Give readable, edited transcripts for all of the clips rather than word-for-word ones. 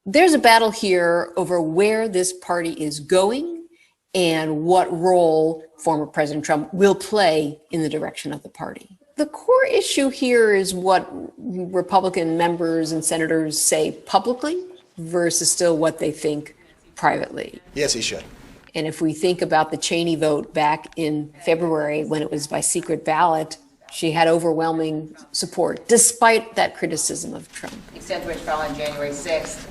There's a battle here over where this party is going and what role former President Trump will play in the direction of the party. The core issue here is what Republican members and senators say publicly versus still what they think privately. Yes, he should. And if we think about the Cheney vote back in February when it was by secret ballot, she had overwhelming support, despite that criticism of Trump. The extent to which fell on January 6th,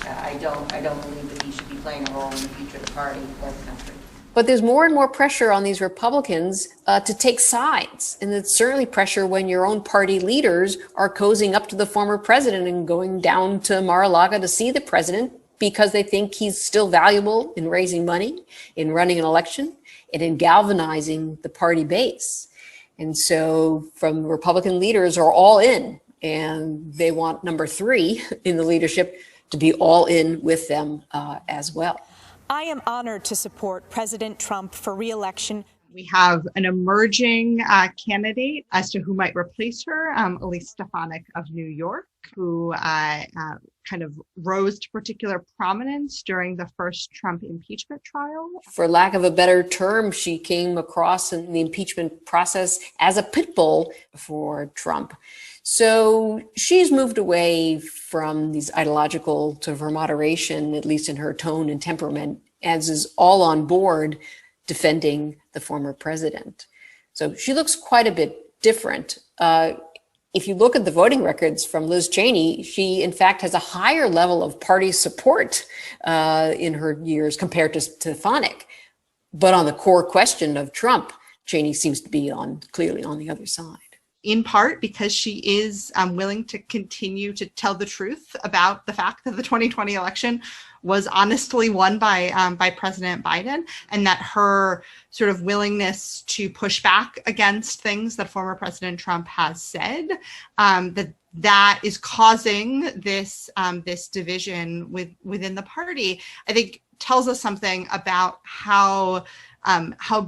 I don't believe that he should be playing a role in the future of the party or the country. But there's more and more pressure on these Republicans to take sides. And it's certainly pressure when your own party leaders are cozying up to the former president and going down to Mar-a-Lago to see the president because they think he's still valuable in raising money, in running an election, and in galvanizing the party base. And so from Republican leaders are all in, and they want number 3 in the leadership to be all in with them as well. I am honored to support President Trump for re-election. We have an emerging candidate as to who might replace her, Elise Stefanik of New York, who kind of rose to particular prominence during the first Trump impeachment trial. For lack of a better term, she came across in the impeachment process as a pit bull for Trump. So she's moved away from these ideological to her moderation, at least in her tone and temperament, as is all on board defending the former president. So she looks quite a bit different. If you look at the voting records from Liz Cheney, she in fact has a higher level of party support in her years compared to Stefanik. But on the core question of Trump, Cheney seems to be clearly on the other side. In part because she is willing to continue to tell the truth about the fact that the 2020 election was honestly won by President Biden, and that her sort of willingness to push back against things that former President Trump has said, that is causing this division within the party, I think tells us something about how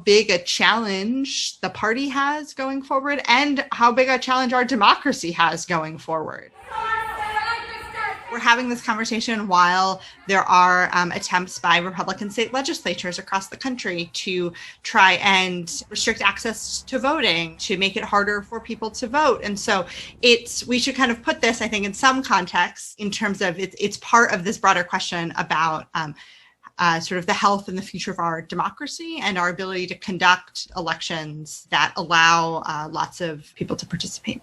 big a challenge the party has going forward and how big a challenge our democracy has going forward. We're having this conversation while there are attempts by Republican state legislatures across the country to try and restrict access to voting, to make it harder for people to vote. And so we should kind of put this, I think, in some context in terms of it's part of this broader question about sort of the health and the future of our democracy and our ability to conduct elections that allow lots of people to participate.